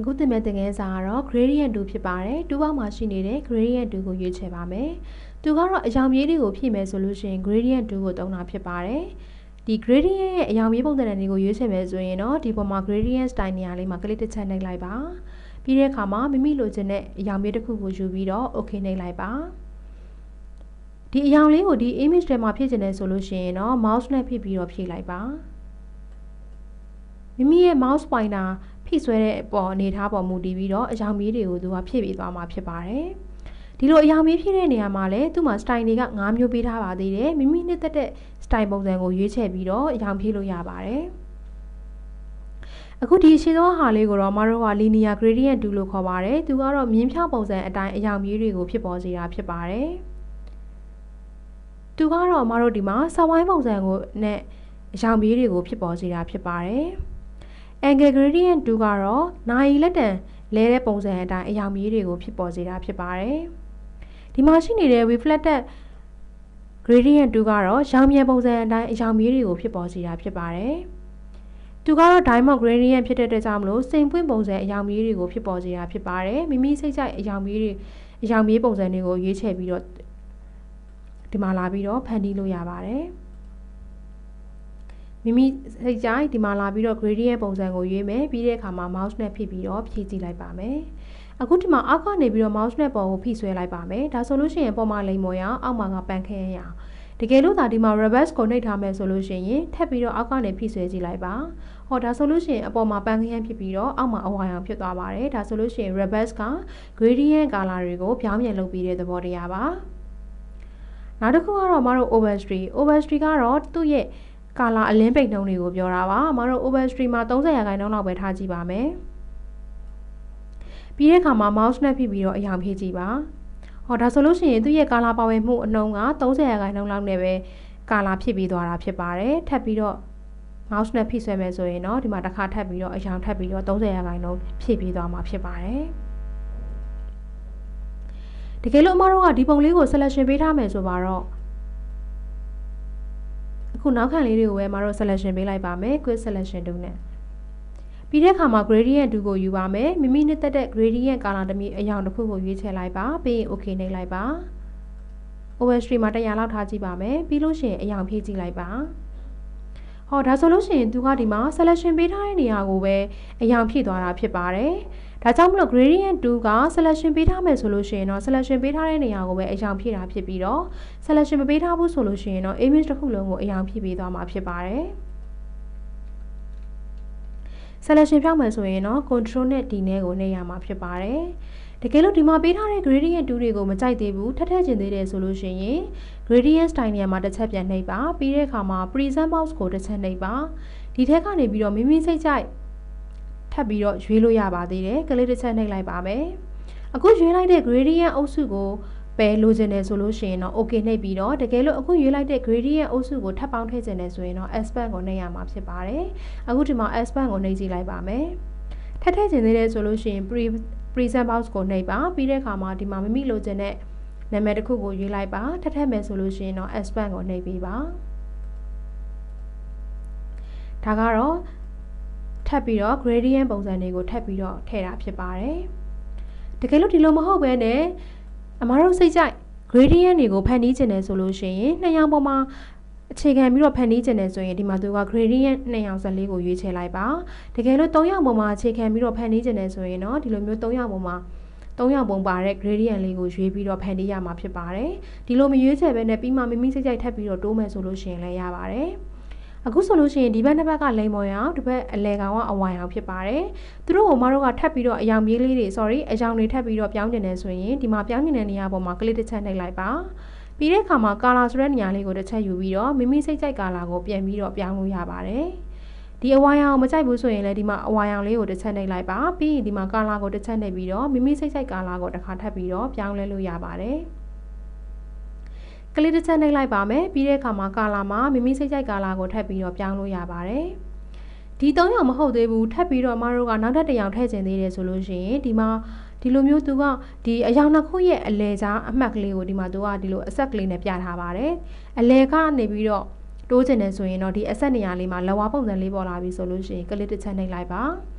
အခုသင်မဲ့သင်ခန်းစာကတော့ gradient 2ဖြစ်ပါတယ်။2ပေါက်မှာရှိနေတဲ့ gradient 2ကိုရွေးချယ်ပါမယ်။သူကတော့အရောင်မြေးတွေကိုဖြည့်မယ်ဆိုလို့ရှိရင် gradient 2ကိုသုံးတာဖြစ်ပါတယ်။ဒီ gradient ရဲ့အရောင်မြေးပုံစံတွေကိုရွေးချယ်မယ်ဆိုရင်တော့ဒီပေါ်မှာ gradient style နေရာလေးမှာကလစ်တစ်ချက်နှိပ်လိုက်ပါ။ပြီးတဲ့အခါမှာမိမိလိုချင်တဲ့အရောင်မြေးတစ်ခုကိုယူပြီးတော့ OK နှိပ်လိုက်ပါ။ဒီအရောင်လေးကိုဒီ image ထဲမှာဖြည့်ချင်တယ်ဆိုလို့ရှိရင်တော့ mouse နဲ့ဖိပြီးတော့ဖြည့်လိုက်ပါ။မိမိရဲ့ mouse pointer ဖိဆွဲတဲ့ပေါ်အနေထားပေါ်မူတည်ပြီးတော့အရောင်မြေးတွေကိုသူကဖြည့်ပေးသွားမှာဖြစ်ပါတယ်။ဒီလိုအရောင်မြေးဖြည့်တဲ့နေရာမှာလည်းသူ့မှာ style တွေက5မျိုးပေးထားပါသေးတယ်။မိမိနှစ်သက်တဲ့ style ပုံစံကိုရွေးချယ်ပြီးတော့အရောင်ဖြည့်လို့ရပါတယ်။အခုဒီရှင်းသောဟာလေးကိုတော့မတို့က linear gradient 2လို့ခေါ်ပါတယ်။သူကတော့မြင်းဖြောင်းပုံစံအတိုင်းအရောင်မြေးတွေကိုဖြစ်ပေါ်စေတာဖြစ်ပါတယ်။သူကတော့မတို့ဒီမှာစဝိုင်းပုံစံကိုနဲ့အရောင်မြေးတွေကိုဖြစ်ပေါ်စေတာဖြစ်ပါတယ်။ angle gradient 2ကတော့နိုင်လက်တံလဲတဲ့ပုံစံအတိုင်းအရောင်မြေးတွေကိုဖြစ်ပေါ်စေတာဖြစ်ပါတယ်။ဒီမှာရှိနေတဲ့ reflected gradient 2ကတော့ရောင်မြန်ပုံစံအတိုင်းအရောင်မြေးတွေကိုဖြစ်ပေါ်စေတာဖြစ်ပါတယ်။သူကတော့ diamond gradient ဖြစ်တဲ့အတွက်ကြောင့်မလို့စိန်ပွင့်ပုံစံအရောင်မြေးတွေကိုဖြစ်ပေါ်စေတာဖြစ်ပါတယ်။မိမိစိတ်ကြိုက်အရောင်မြေးပုံစံတွေကိုရွေးချယ်ပြီးတော့ဒီမှာလာပြီးတော့ဖန်တီးလို့ရပါတယ်။မိမိစိတ်ကြိုက်ဒီမှာလာပြီးတော့ gradient ပုံစံကိုရွေးမယ်ပြီးတဲ့အခါမှာ mouse နဲ့ဖိပြီးတော့ဖြည့်ကြည့်လိုက်ပါမယ်အခုဒီမှာအောက်ကနေပြီးတော့ mouse နဲ့ပေါ်ကိုဖိဆွဲလိုက်ပါမယ်ဒါဆိုလို့ရှိရင်ပေါ်မှာလိမ်မော်ရအောင်အောက်မှာကပန်းခဲရအောင်တကယ်လို့ဒါဒီမှာ reverse ကိုနှိပ်ထားမယ်ဆိုလို့ရှိရင်ထပ်ပြီးတော့အောက်ကနေဖိဆွဲကြည့်လိုက်ပါဟောဒါဆိုလို့ရှိရင်အပေါ်မှာပန်းခဲဖြစ်ပြီးတော့အောက်မှာအဝါရောင်ဖြစ်သွားပါတယ်ဒါဆိုလို့ရှိရင် reverse က gradient color တွေကိုပြောင်းပြန်လုပ်ပြီးတဲ့သဘောတရားပါနောက်တစ်ခုကတော့မတို့ overstray ကတော့သူ့ရဲ့ကာလာအလင်းပိတ်နှုံးတွေကိုပြောတာပါအမတို့ overstray မှာ30%လောက်ပဲထားကြည့်ပါမယ်ပြီးတဲ့အခါမှာ mouse နဲ့ဖိပြီးတော့အရောင်ဖြည့်ကြည့်ပါဟောဒါဆိုလို့ရှိရင်သူ့ရဲ့ကာလာပါဝင်မှုအနှုန်းက30%လောက်နဲ့ပဲကာလာဖြစ်ပြီးသွားတာဖြစ်ပါတယ်ထပ်ပြီးတော့ mouse နဲ့ဖိဆွဲမယ်ဆိုရင်တော့ဒီမှာတစ်ခါထပ်ပြီးတော့အရောင်ထပ်ပြီးတော့30%ဖြည့်ပြီးသွားမှာဖြစ်ပါတယ်တကယ်လို့အမတို့ကဒီပုံလေးကို selection ပေးထားမယ်ဆိုပါတော့အခုနောက်ခံလေးတွေကိုပဲမတို့ selection ပေးလိုက်ပါမယ် quick selection 2နဲ့ပြီးတဲ့အခါမှာ gradient 2ကိုယူပါမယ်မိမိနှစ်သက်တဲ့ gradient color တစ်မျိုးအရောင်တစ်ခုကိုရွေးချယ်လိုက်ပါပြီးရင် okay နှိပ်လိုက်ပါ overstray မှာ100လောက်ထားကြည့်ပါမယ်ပြီးလို့ရှိရင်အရောင်ဖြည့်ကြည့်လိုက်ပါဟောဒါဆိုလို့ရှိရင်သူကဒီမှာ selection ပေးထားတဲ့နေရာကိုပဲအရောင်ဖြည့်သွားတာဖြစ်ပါတယ်ဒါကြောင့်မလို့ gradient 2က selection ပေးထားမယ်ဆိုလို့ရှိရင်တော့ selection ပေးထားတဲ့နေရာကိုပဲအရောင်ဖြည့်တာဖြစ်ပြီးတော့ selection မပေးထားဘူးဆိုလို့ရှိရင်တော့ image တစ်ခုလုံးကိုအရောင်ဖြည့်ပေးသွားမှာဖြစ်ပါတယ် selection ဖြောက်မယ်ဆိုရင်တော့ control နဲ့ D နဲ့ကိုနှိပ်ရမှာဖြစ်ပါတယ်တကယ်လို့ဒီမှာပေးထားတဲ့ gradient 2တွေကိုမကြိုက်သေးဘူးထပ်ထပ်ကျင်သေးတယ်ဆိုလို့ရှိရင် gradient style နေရာမှာတစ်ချက်ပြန်နှိပ်ပါပြီးတဲ့အခါမှာ present box ကိုတစ်ချက်နှိပ်ပါဒီထက်ကနေပြီးတော့မိမိစိတ်ကြိုက်ထပ်ပြီးတော့ရွေးလို့ရပါသေးတယ်ကလေးတစ်ချက်နှိပ်လိုက်ပါမယ်အခုရွေးလိုက်တဲ့ gradient အုပ်စုကိုပဲလိုချင်တယ်ဆိုလို့ရှိရင်တော့ okay နှိပ်ပြီးတော့တကယ်လို့အခုရွေးလိုက်တဲ့ gradient အုပ်စုကိုထပ်ပေါင်းထည့်ချင်တယ်ဆိုရင်တော့ expand ကိုနှိပ်ရမှာဖြစ်ပါတယ်အခုဒီမှာ expand ကိုနှိပ်ကြည့်လိုက်ပါမယ်ထပ်ထည့်ချင်သေးတယ်ဆိုလို့ရှိရင် present box ကိုနှိပ်ပါပြီးတဲ့အခါမှာဒီမှာမိမိလိုချင်တဲ့နာမည်တစ်ခုကိုရွေးလိုက်ပါထပ်ထည့်မယ်ဆိုလို့ရှိရင်တော့ expand ကိုနှိပ်ပေးပါဒါကတော့ထပ်ပြီးတော့ gradient ပုံစံတွေကိုထပ်ပြီးတော့ထည့်တာဖြစ်ပါတယ်တကယ်လို့ဒီလိုမဟုတ်ဘဲနဲ့အမတို့စိတ်ကြိုက် gradient တွေကိုဖန်တီးချင်တယ်ဆိုလို့ရှိရင်နှစ်ရောင်ပေါ်မှာအခြေခံပြီးတော့ဖန်တီးချင်တယ်ဆိုရင်ဒီမှာသူက gradient နှစ်ရောင်14ကိုရွေးချယ်လိုက်ပါတကယ်လို့3ရောင်ပေါ်မှာအခြေခံပြီးတော့ဖန်တီးချင်တယ်ဆိုရင်တော့ဒီလိုမျိုး3ရောင်ပေါ်မှာ3ရောင်ပုံပါတဲ့ gradient လေးကိုရွေးပြီးတော့ဖန်တီးရမှာဖြစ်ပါတယ်ဒီလိုမရွေးချယ်ဘဲနဲ့ပြီးမှမိမိစိတ်ကြိုက်ထပ်ပြီးတော့တိုးမယ်ဆိုလို့ရှိရင်လည်းရပါတယ်အခုဆိုလို့ရှိရင်ဒီဘက်နှစ်ဘက်ကလိမ်မော်ရအောင်ဒီဘက်အလဲကောင်ကအဝါရောင်ဖြစ်ပါတယ်သူတို့ကမတို့ကထပ်ပြီးတော့အရောင်မြေးလေးတွေ အရောင်တွေထပ်ပြီးတော့ပြောင်းကျင်နေဆိုရင်ဒီမှာပြောင်းကျင်တဲ့နေရာပေါ်မှာကလစ်တစ်ချက်နှိပ်လိုက်ပါပြီးတဲ့အခါမှာ color ဆိုတဲ့နေရာလေးကိုတစ်ချက်ယူပြီးတော့မိမိစိတ်ကြိုက် color ကိုပြန်ပြီးတော့ပြောင်းလို့ရပါတယ်ဒီအဝါရောင်မကြိုက်ဘူးဆိုရင်လည်းဒီမှာအဝါရောင်လေးကိုတစ်ချက်နှိပ်လိုက်ပါပြီးရင်ဒီမှာ color ကိုတစ်ချက်နှိပ်ပြီးတော့မိမိစိတ်ကြိုက် color ကိုတစ်ခါထပ်ပြီးတော့ပြောင်းလဲလို့ရပါတယ်ကလစ်တစ်ချက်နှိပ်လိုက်ပါမယ်ပြီးတဲ့အခါမှာကာလာမှာမိမိစိတ်ကြိုက်ကာလာကိုထပ်ပြီးတော့ပြောင်းလို့ရပါတယ်ဒီ3ရောင်မဟုတ်သေးဘူးထပ်ပြီးတော့မတို့ကနောက်ထပ်1ရောင်ထည့်ချင်သေးတယ်ဆိုလို့ရှိရင်ဒီမှာဒီလိုမျိုးသူကဒီအရောင်နှစ်ခုရဲ့အလဲကြားအမှတ်ကလေးကိုဒီမှာသူကဒီလိုအဆက်ကလေးနဲ့ပြထားပါတယ်အလဲကနေပြီးတော့တိုးချင်တယ်ဆိုရင်တော့ဒီအဆက်နေရာလေးမှာလဝါပုံစံလေးပေါ်လာပြီဆိုလို့ရှိရင်ကလစ်တစ်ချက်နှိပ်လိုက်ပါ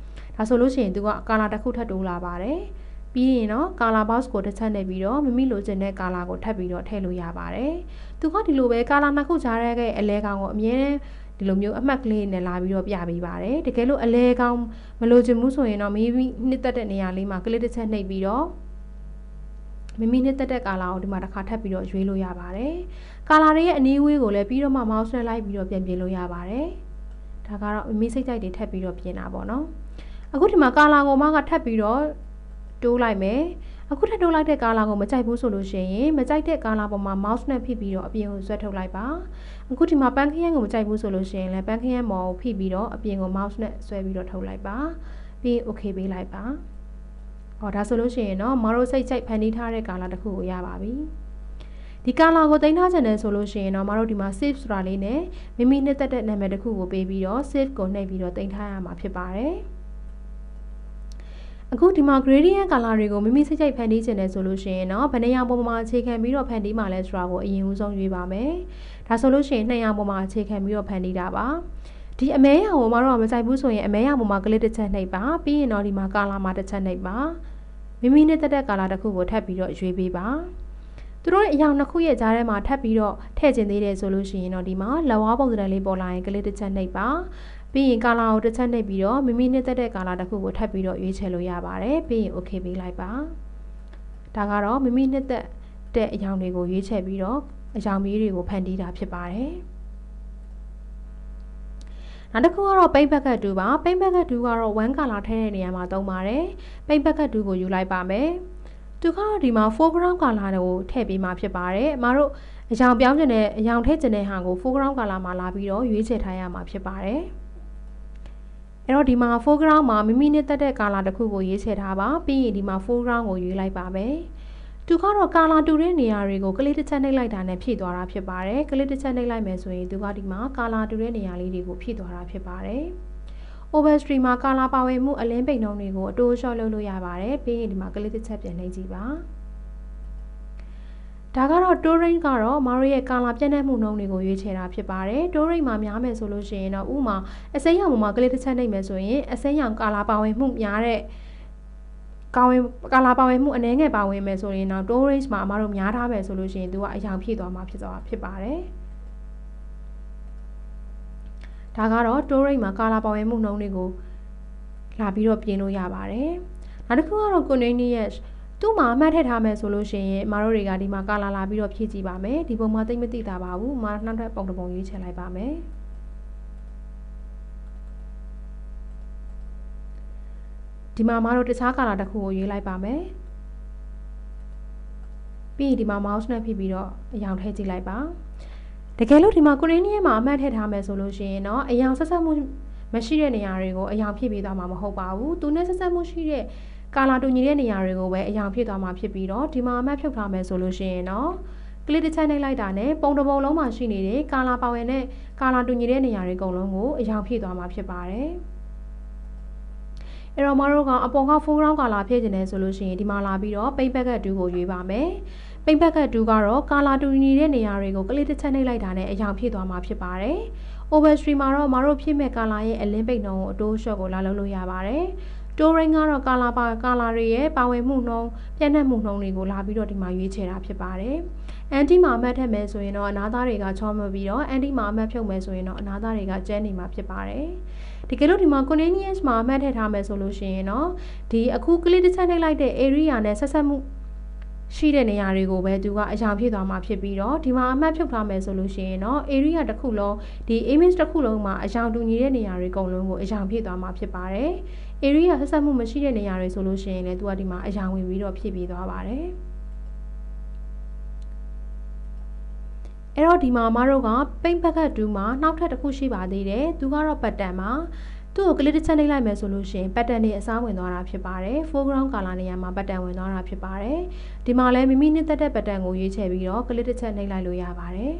ဒါဆိုလို့ရှိရင်သူကကာလာတစ်ခုထပ်တိုးလာပါတယ်ပြီးရင်တော့ကာလာ box ကိုတစ်ချက်နေပြီးတော့မိမိလိုချင်တဲ့ကာလာကိုထပ်ပြီးတော့ထည့်လို့ရပါတယ်သူကဒီလိုပဲကာလာနှစ်ခုကြားတဲ့အလဲကောင်ကိုအမြဲတမ်းဒီလိုမျိုးအမှတ်ကလေးနဲ့လာပြီးတော့ပြပေးပါတယ်တကယ်လို့အလဲကောင်မလိုချင်ဘူးဆိုရင်တော့မိမိနှစ်သက်တဲ့နေရာလေးမှာကလစ်တစ်ချက်နှိပ်ပြီးတော့မိမိနှစ်သက်တဲ့ကာလာကိုဒီမှာတစ်ခါထပ်ပြီးတော့ရွေးလို့ရပါတယ်ကာလာတွေရဲ့အနည်းဝေးကိုလည်းပြီးတော့မှ mouse နဲ့လိုက်ပြီးတော့ပြင်လို့ရပါတယ်ဒါကတော့မိမိစိတ်ကြိုက်တွေထပ်ပြီးတော့ပြင်တာပေါ့နော်အခုဒီမှာကာလာကိုမှကထပ်ပြီးတော့တိုးလိုက်မယ်အခုထပ်တိုးလိုက်တဲ့ကာလာကိုမကြိုက်ဘူးဆိုလို့ရှိရင်မကြိုက်တဲ့ကာလာပေါ်မှာ mouse နဲ့ဖိပြီးတော့အပြင်ကိုဆွဲထုတ်လိုက်ပါအခုဒီမှာပန်းခရမ်းကိုမကြိုက်ဘူးဆိုလို့ရှိရင်လည်းပန်းခရမ်းပေါ်ကိုဖိပြီးတော့အပြင်ကို mouse နဲ့ဆွဲပြီးတော့ထုတ်လိုက်ပါပြီး okay ပေးလိုက်ပါဟောဒါဆိုလို့ရှိရင်တော့မတို့စိတ်ကြိုက်ဖန်တီးထားတဲ့ကာလာတစ်ခုကိုရပါပြီဒီကာလာကိုတင်ထားချင်တယ်ဆိုလို့ရှိရင်တော့မတို့ဒီမှာ save ဆိုတာလေးနဲ့မိမိနှစ်သက်တဲ့နာမည်တစ်ခုကိုပေးပြီးတော့ save ကိုနှိပ်ပြီးတော့တင်ထားရမှာဖြစ်ပါတယ်အခုဒီမှာ gradient color တွေကိုမိမိစိတ်ကြိုက်ဖန်တီးချင်တယ်ဆိုလို့ရှိရင်တော့ဘယ်နေရာပေါ်မှာအခြေခံပြီးတော့ဖန်တီးမှာလဲဆိုတာကိုအရင်ဦးဆုံးရွေးပါမယ်ဒါဆိုလို့ရှိရင်200ပေါ်မှာအခြေခံပြီးတော့ဖန်တီးတာပါဒီအမဲရောင်ကိုမတို့ကမကြိုက်ဘူးဆိုရင်အမဲရောင်ပေါ်မှာကလစ်တစ်ချက်နှိပ်ပါပြီးရင်တော့ဒီမှာ color မှာတစ်ချက်နှိပ်ပါမိမိနဲ့တက်တဲ့ color တစ်ခုကိုထပ်ပြီးတော့ရွေးပေးပါသူတို့အရောင်နှစ်ခုရဲ့ကြားထဲမှာထပ်ပြီးတော့ထည့်ကျင်သေးတယ်ဆိုလို့ရှိရင်တော့ဒီမှာလက်ဝါးပုံစံလေးပေါ်လာရင်ကလစ်တစ်ချက်နှိပ်ပါပြီးရင်ကာလာကိုတစ်ချက်နှိပ်ပြီးတော့မိမိနှစ်သက်တဲ့ကာလာတစ်ခုကိုထပ်ပြီးတော့ရွေးချယ်လို့ရပါတယ်ပြီးရင် okay ပေးလိုက်ပါဒါကတော့မိမိနှစ်သက်တဲ့အရောင်တွေကိုရွေးချယ်ပြီးတော့အရောင်မျိုးတွေကိုဖန်တီးတာဖြစ်ပါတယ်နောက်တစ်ခုကတော့ paint bucket 2ပါ paint bucket 2ကတော့ one color ထည့်တဲ့နေရာမှာသုံးပါတယ် paint bucket 2ကိုယူလိုက်ပါမယ်သူကတော့ဒီမှာ foreground color ကိုထည့်ပေးမှာဖြစ်ပါတယ်အမတို့အရောင်ပြောင်းကျင်တဲ့အရောင်ထည့်ကျင်တဲ့ဟာကို foreground color မှာလာပြီးတော့ရွေးချယ်ထားရမှာဖြစ်ပါတယ်အဲ့တော့ဒီမှာ foreground မှာမိမိနဲ့တက်တဲ့ color တစ်ခုကိုရွေးချယ်ထားပါပြီးရင်ဒီမှာ foreground ကိုရွေးလိုက်ပါမယ်သူကတော့ color တူတဲ့နေရာတွေကိုကလစ်တစ်ချက်နှိပ်လိုက်တာနဲ့ဖြည့်သွားတာဖြစ်ပါတယ်ကလစ်တစ်ချက်နှိပ်လိုက်မယ်ဆိုရင်သူကဒီမှာ color တူတဲ့နေရာလေးတွေကိုဖြည့်သွားတာဖြစ်ပါတယ် overstream မှာ color ပါဝင်မှုအလင်းပိန်နှုံးတွေကိုအတိုးလျှော့လုပ်လို့ရပါတယ်ပြီးရင်ဒီမှာကလစ်တစ်ချက်ပြန်နှိပ်ကြည့်ပါဒါကတော့ touring ကတော့မတို့ရဲ့ color ပြည့်နှက်မှုနှုန်းတွေကိုရွေးချယ်တာဖြစ်ပါတယ် touring မှာများမယ်ဆိုလို့ရှိရင်တော့ဥမာအစိမ်းရောင်မှာကလစ်တစ်ချက်နှိပ်မယ်ဆိုရင်အစိမ်းရောင် color ပါဝင်မှုများတဲ့color ပါဝင်မှုအနည်းငယ်ပါဝင်မယ်ဆိုရင်တော့ touring မှာမတို့များထားမယ်ဆိုလို့ရှိရင်သူကအရောင်ဖြည့်သွားမှာဖြစ်ပါတယ်ဒါကတော့ touring မှာ color ပါဝင်မှုနှုန်းတွေကိုလာပြီးတော့ပြင်လို့ရပါတယ်နောက်တစ်ခုကတော့ continuousသူ့မှာအမှတ်ထည့်ထားမယ်ဆိုလို့ရှိရင်မတို့တွေကဒီမှာ color လာပြီးတော့ဖြည့်ကြည့်ပါမယ်ဒီပုံမှာသိမသိတာပါဘူးမနောက်ထပ်ပုံတစ်ပုံရွေးချယ်လိုက်ပါမယ်ဒီမှာမတို့တခြား color တစ်ခုကိုရွေးလိုက်ပါမယ်ပြီးရင်ဒီမှာ mouse နဲ့ဖိပြီးတော့အရောင်ထည့်ကြည့်လိုက်ပါတကယ်လို့ဒီမှာ Korean မှာအမှတ်ထည့်ထားမယ်ဆိုလို့ရှိရင်တော့အရောင်ဆက်ဆက်မှုမရှိတဲ့နေရာတွေကိုအရောင်ဖြည့်ပေးသွားမှာမဟုတ်ပါဘူးသူနဲ့ဆက်ဆက်မှုရှိတဲ့ကာလာတူညီတဲ့နေရာတွေကိုပဲအရောင်ဖြည့်သွားမှာဖြစ်ပြီးတော့ဒီမှာအမှတ်ဖြုတ်ထားမယ်ဆိုလို့ရှိရင်တော့ကလစ်တစ်ချက်နှိပ်လိုက်တာနဲ့ပုံတစ်ပုံလုံးမှာရှိနေတဲ့ကာလာပါဝင်တဲ့ကာလာတူညီတဲ့နေရာတွေအကုန်လုံးကိုအရောင်ဖြည့်သွားမှာဖြစ်ပါတယ်အဲ့တော့မတို့ကအပေါ်က foreground color ဖြည့်ကျင်တယ်ဆိုလို့ရှိရင်ဒီမှာလာပြီးတော့ paint bucket 2ကိုရွေးပါမယ် paint bucket 2ကတော့ color တူညီတဲ့နေရာတွေကိုကလစ်တစ်ချက်နှိပ်လိုက်တာနဲ့အရောင်ဖြည့်သွားမှာဖြစ်ပါတယ် overstream မှာတော့မတို့ဖြည့်မဲ့ color ရဲ့အလင်းပိတ်နှုန်းကိုအတိုးလျှော့ကိုလာလုပ်လို့ရပါတယ် touring ကတော့ color တွေရဲ့ပါဝင်မှုနှုန်းပြည့်နှက်မှုနှုန်းတွေကိုလာပြီးတော့ဒီမှာရွေးချယ်တာဖြစ်ပါတယ် anti မှာအမှတ်ထည့်မယ်ဆိုရင်တော့အနားသားတွေကချောမပြီးတော့ anti မှာအမှတ်ဖြုတ်မယ်ဆိုရင်တော့အနားသားတွေကကျဲနေမှာဖြစ်ပါတယ်ဒီကဲလို့ဒီမှာ continuous မှာအမှတ်ထည့်ထားမယ်ဆိုလို့ရှိရင်တော့ဒီအခုကလစ်တစ်ချက်နှိပ်လိုက်တဲ့ area နဲ့ဆက်ဆက်မှုရှိတဲ့နေရာတွေကိုပဲသူကအရောင်ဖြည့်သွားမှာဖြစ်ပြီးတော့ဒီမှာအမှတ်ဖြုတ်ထားမယ်ဆိုလို့ရှိရင်တော့ area တစ်ခုလုံးဒီ image တစ်ခုလုံးမှာအရောင်တူညီတဲ့နေရာတွေအကုန်လုံးကိုအရောင်ဖြည့်သွားမှာဖြစ်ပါတယ် area ဆက်ဆက်မှုမရှိတဲ့နေရာတွေဆိုလို့ရှိရင်လည်းသူကဒီမှာအရောင်ဝင်ပြီးတော့ဖြည့်ပေးသွားပါတယ်အဲ့တော့ဒီမှာမတို့က paint bucket 2မှာနောက်ထပ်တစ်ခုရှိပါသေးတယ်သူကတော့ pattern မှာသူ့ကိုကလစ်တစ်ချက်နှိပ်လိုက်မယ်ဆိုလို့ရှိရင် pattern တွေအစားဝင်သွားတာဖြစ်ပါတယ် foreground color နေရာမှာ pattern ဝင်သွားတာဖြစ်ပါတယ်ဒီမှာလည်းမိမိနှစ်သက်တဲ့ pattern ကိုရွေးချယ်ပြီးတော့ကလစ်တစ်ချက်နှိပ်လိုက်လို့ရပါတယ်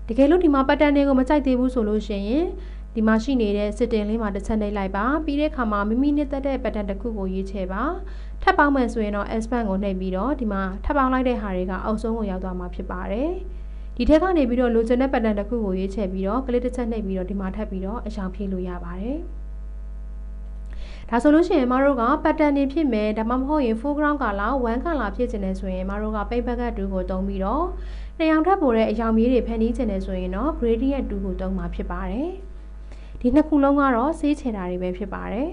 တကယ်လို့ဒီမှာ pattern တွေကိုမကြိုက်သေးဘူးဆိုလို့ရှိရင်ဒီမှာရှိနေတဲ့ setting လေးမှာတစ်ချက်နှိပ်လိုက်ပါပြီးတဲ့အခါမှာမိမိနှစ်သက်တဲ့ pattern တစ်ခုကိုရွေးချယ်ပါထပ်ပေါင်းမယ်ဆိုရင်တော့ expand ကိုနှိပ်ပြီးတော့ဒီမှာထပ်ပေါင်းလိုက်တဲ့ဟာတွေကအောက်ဆုံးကိုရောက်သွားမှာဖြစ်ပါတယ် ဒီထက်ကနေပြီးတော့လိုချင်တဲ့ pattern တစ်ခုကိုရွေးချယ်ပြီးတော့ click တစ်ချက်နှိပ်ပြီးတော့ဒီမှာထပ်ပြီးတော့အရောင်ဖြည့်လို့ရပါတယ်ဒါဆိုလို့ရှိရင်မတို့က pattern တွေဖြစ်မယ်ဒါမှမဟုတ်ရင် foreground color 1 color ဖြစ်ချင်တယ်ဆိုရင်မတို့က paint bucket tool ကိုသုံးပြီးတော့နှစ်ရောင်ထပ်ပေါ်တဲ့အရောင်မြေးတွေဖန်တီးချင်တယ်ဆိုရင်တော့ gradient tool ကိုသုံးမှာဖြစ်ပါတယ်ဒီနှစ်ခုလုံးကတော့ဆေးချယ်တာတွေပဲဖြစ်ပါတယ်